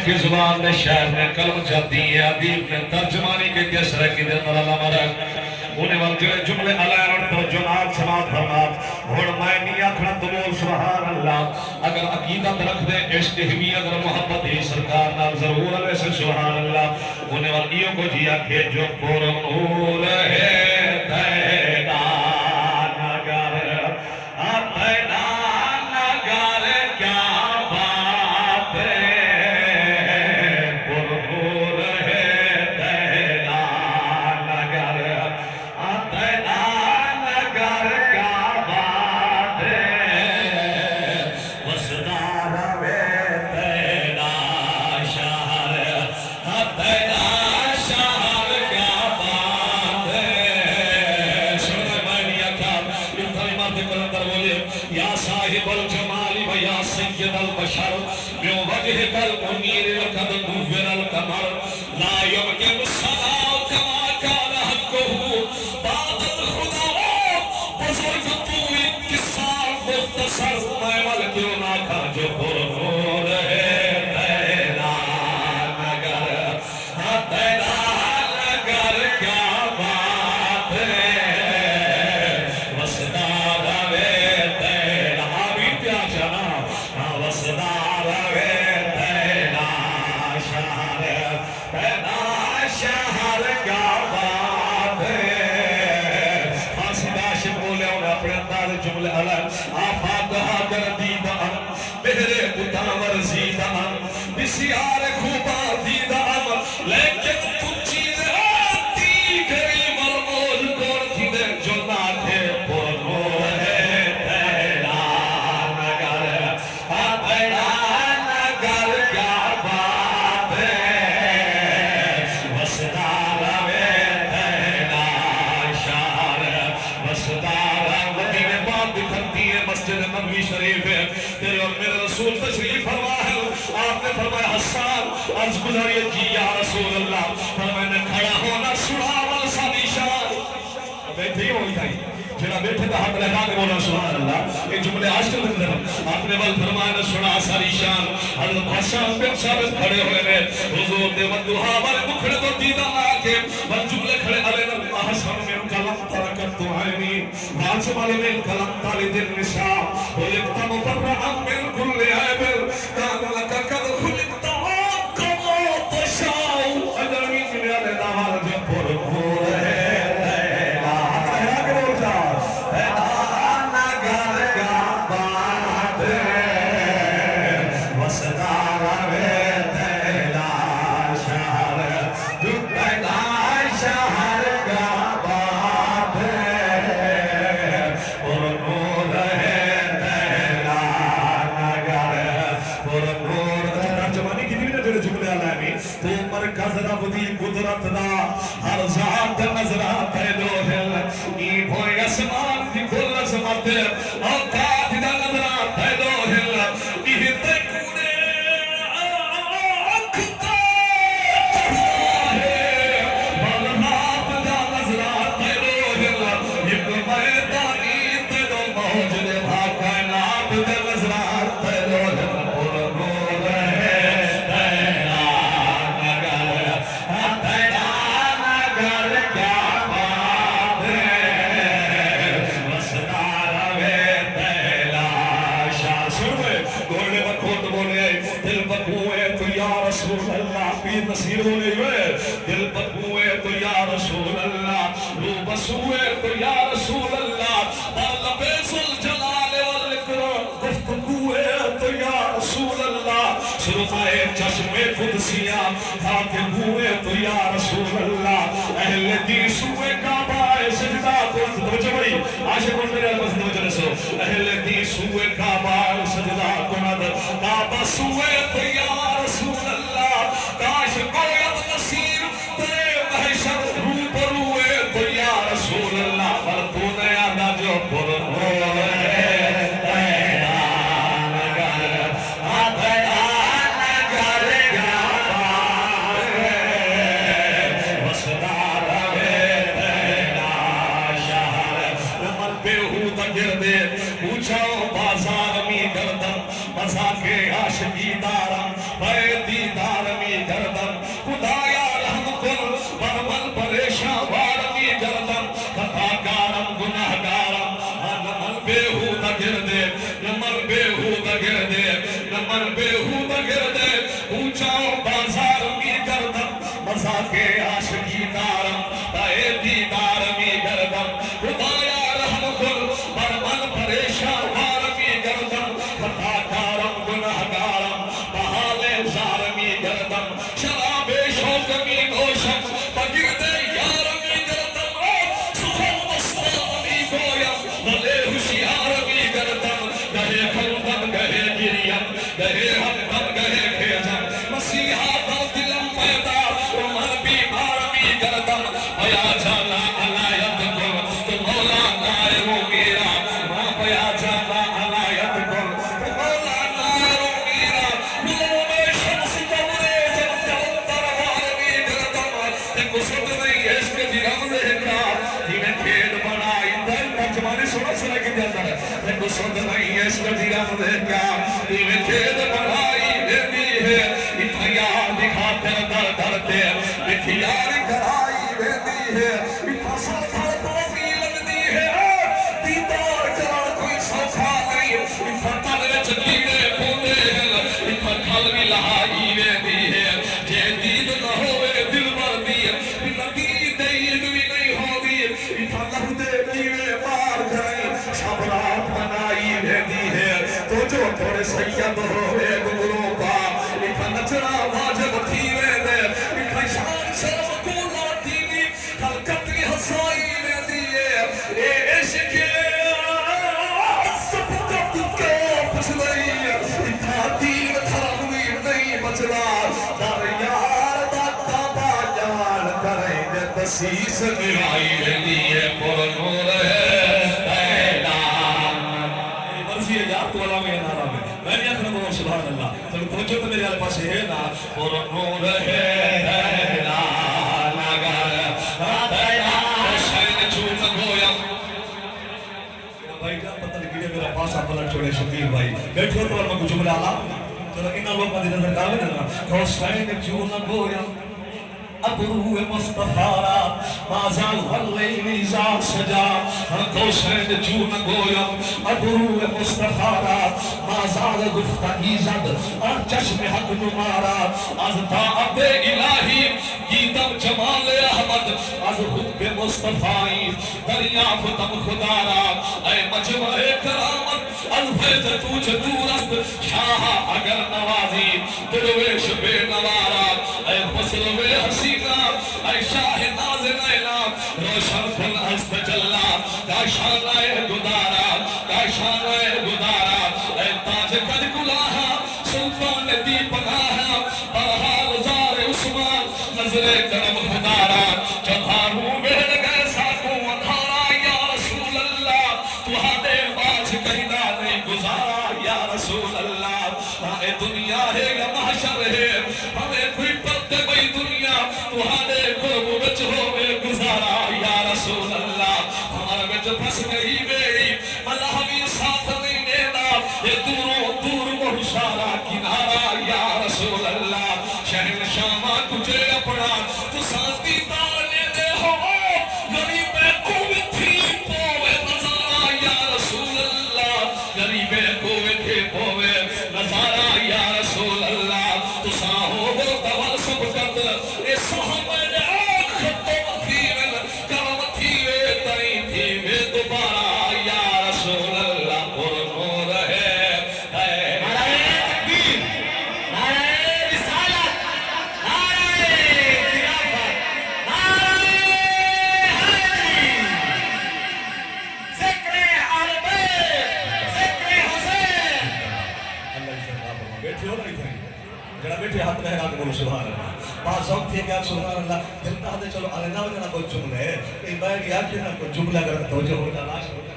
کی زبان میں شاعر نے کلم چاہتی ہے ادیب نے ترجمانی کے دس رکھی دے مرلا مرک انہیں وقت جملے علائر اور ترجمات سماعت فرمات اور میں نہیں آکھنا تمول سبحان اللہ اگر عقیدت رکھ دے عشق ہی اگر محبت ہی سرکار نال ضرور علیہ سے سبحان اللہ انہیں وقتیوں کو جیا کہ جو پر نور ہے تینا نگر تینا نگر کیا بات ہے پر نور ہے تینا نگر تینا نگر کیا بات ہے وسدار وے تینا شہر تینا شہر کیا بات ہے سننے میں نہیں کیا ان کلمات قلندر بولے یا صاحب الجمال و یا سید البشر من وجهك المنیر لقد نور القمر لا يمكن الصلاة كما كان حقه بعد الخدا بزرگ تو ایک قصہ مختصر میں ملکیوں نہ کھا جو پر نور ہے تیرا نگر تیرا نگر کیا بات ہے وسدار وے تیرا آمین پیا جانا وسدار وے تیرا شہر تیرا شہر کیا بات ہے فاسد عاشق بولے انہیں اپنے اندار جملے علم آفاق حاضر دیدہ بہرے قدامر زیدہ بسیار خوبا دیدہ لیکن کچھ چیزیں آتی گئی مرموز کون تھی دے جو نہ تھے پر نور ہے تیرا نگر تیرا نگر کیا بات ہے وسدار وے تیرا شہر وسدار مدینہ پاک دکھتی ہے مسجد نبوی شریف ہے تیرے اور میرے رسول تشریف فرما ہے آپ نے فرمایا حسان عرض گزاریے جی یا رسول اللہ فرمایا نے کھڑا ہونا سنا والسانی شان بیٹھے ہی ہوئی تھائی جنہا بیٹھے تھا حق لہا نے بولا سبحان اللہ یہ جملے عاشق اندر آپ نے بل فرمایا نے سنا ساری شان حضرت حسان بن ثابت کھڑے ہوئے نے حضور نے مدوہا والے مکھڑے تو دیدہ آکے بل جملے کھڑے علیہ اللہ حسن میں کلم ترکت تو آئینی ناچ والے میں کلم تالی دل نشاء خلقت مبرعا من کل عیب کان لکا قد خلقت کما تشاء اجرمی جنہیں علیہ دعوار جب پر نور ہے قدرت دا ہر ذات نظرات ہے دوہل ای بھوئی اسمان دی کل عظمت اوقات دا نظرات ہے دوہل ای تکونے اکھتا چڑھتا ہے والنات دا نظرات ہے دوہل ایک میدانی تے دو موج دے بھاکائنات دا نظرات ہے دوہل نصیر بولے ہوئے دل بکوئے تو یا رسول اللہ رو بسوئے تو یا رسول اللہ لبیس الجلال والاکرام گفتگوئے تو یا رسول اللہ سرخائے چشم قدسیاں خاکر ہوئے تو یا رسول اللہ اہل دیسوئے کعبہ سجدہ قرآن توجہ بڑی عاشق اور میرے علمہ سے توجہ رسو اہل دیسوئے کعبہ سجدہ قرآن کعبہ سوئے تو یا رسول اللہ کاش قویت نصیر تیرے محشر رو پر ہوئے تو یا رسول اللہ پر تو نیا دا جو پر ہوئے تیرا نگر تیرا نگر کیا بات ہے وسدار وے تیرا شہر من بے ہوں گردے پوچھاؤ بازار می گردم مذاق عاشقی دارم بے دیدار می گردم خدایا رحم کن بر من پریشان وار می گردم خطاکارم گناہگارم نمن بیہودہ گردے نمن بیہودہ گردے نمن بیہودہ گردے اونچاؤں بازار می گردم مذاق عاشقی دارم بے دیدار می گردم خدایا رحم کن بر من پریشان وار می گردم خطاکارم گناہگارم بحال زار می گردم شراب شوق می نوشم بگردے یار می گردم سخن مستان می گویم بھلے ہوشیار می گردم گہے خندم گہے گریم گہے ہمدم گہے کھیجم مسیحا در دلم پیدا عمر بیمار می گردم بیا جانا علایت کو تو مولا نائر میرا ماں بیا جانا علایت کو تو مولا نائر میرا ملو میں شمس دورے جب جلندر وار می گردم تکو سب نہیں عشق دی رمزے کا جنہیں کھیل بنائی در ترجمانی سنا سنا کی جاتا ہے تکو سب نہیں عشق دی رمزے کا جنہیں کھیل بنائی دیتی ہے اتھیار دکھا کر در درتے اتھیار کرائی دیتی ہے اتھا سر تھا توفی لگتی ہے دیدار کرا کوئی سوکھا نہیں اتھا تل وچ کیڑے پوندے ہیں اتھا کھل بھی لہائی دیتی ہے جے دید نہ ہوئے دل مردی بنا دید عید بھی نہیں ہوگی اتھا لہدے نیوے مار کریں شبرات بنائی دیتی ہے تو جو تھوڑے سید ہوئے گمروں کا اتھا نچنا واجب تھی ویدے اتھا شان شرم کولا تھی کل کتری حسائی ویدی ہے اے عشق سب کت کے پچھلئی اتھا دین دھرمی نہیں بچلا در یار دا کعبہ جان کریں دے تسیس نرائی ویدی ہے پر نور ہے مرضی ہے یار تو اللہ میں یہ نارا میں میں نہیں اکھنا بہت سبحان اللہ تو توجہ تو میرے آلے پاس ہے نا پر نور ہے ناگر شاید چون گویا بھائی جان پتہ لگی ہے میرا پاسا پلٹ چھوڑے شکیر بھائی بیٹھو تو میں کچھ جملہ آلا چلو انہا لوگ مدی نظر کار میں دینا حسین چون گویا ابروح مصطفیٰ مازال غلین ازاد سجا حسین چون گویا ابروح مصطفیٰ مازال گفتہ ایزد اور چشم حق نمارا از طاعت الہی گیدم جمال احمد از حب مصطفیٰ دریافتم خدارا اے مجمع کرامت الفیض توچ دورست شاہ اگر نوازی درویش بے نوارا اے خسرو حسینہ اے شاہ ناز نینا روشن کن ہست جلا کاشانہ گدارا کاشانہ گدارا اے تاج قد کلاہا سلطان دی پناہا برحال زار عثمان نظر کرم خدارا چتھاروں بیڑ گئے ساکوں ادھارا یا رسول اللہ تہاڈے باج کہنا نہیں گزارا یا رسول اللہ اے دنیا ہے یا محشر ہے ہمیں کوئی پرتے بھئی دنیا تہاڈے قرب وچ ہوئے گزارا یا رسول اللہ ہمارے وچ پھس گئی بیڑی اللہ بھی ساتھ نہیں دینا یہ دوروں دور محشارہ کنارا یا رسول اللہ شہن شامہ تجھے اپنا تو سانتی تارنے دے ہو غریب کوئی تھی پوے نظارہ یا رسول اللہ غریب کوئی تھی پوے نظارہ یا رسول اللہ تو ساہو وہ دول سب کت اے صحابہ نے خطب تھی کرم تھی وے تری تھی وے دوبارہ یا رسول اللہ پر نور ہے نعرہ تکبیر نعرہ رسالت نعرہ خلافت نعرہ حیدری ذکر عربی ذکر حسین اللہ کی سرکار بیٹھے ہو نہیں تھے جڑا بیٹھے ہاتھ میں آگے بولو سبحان اللہ بات ذوق تھی کہ آپ سبحان اللہ دل کہا دے چلو علینا وجہ نہ کوئی جملے ہے کہ میں یہ آکھیں نا کوئی جملہ اگر توجہ ہوتا لاش ہوتا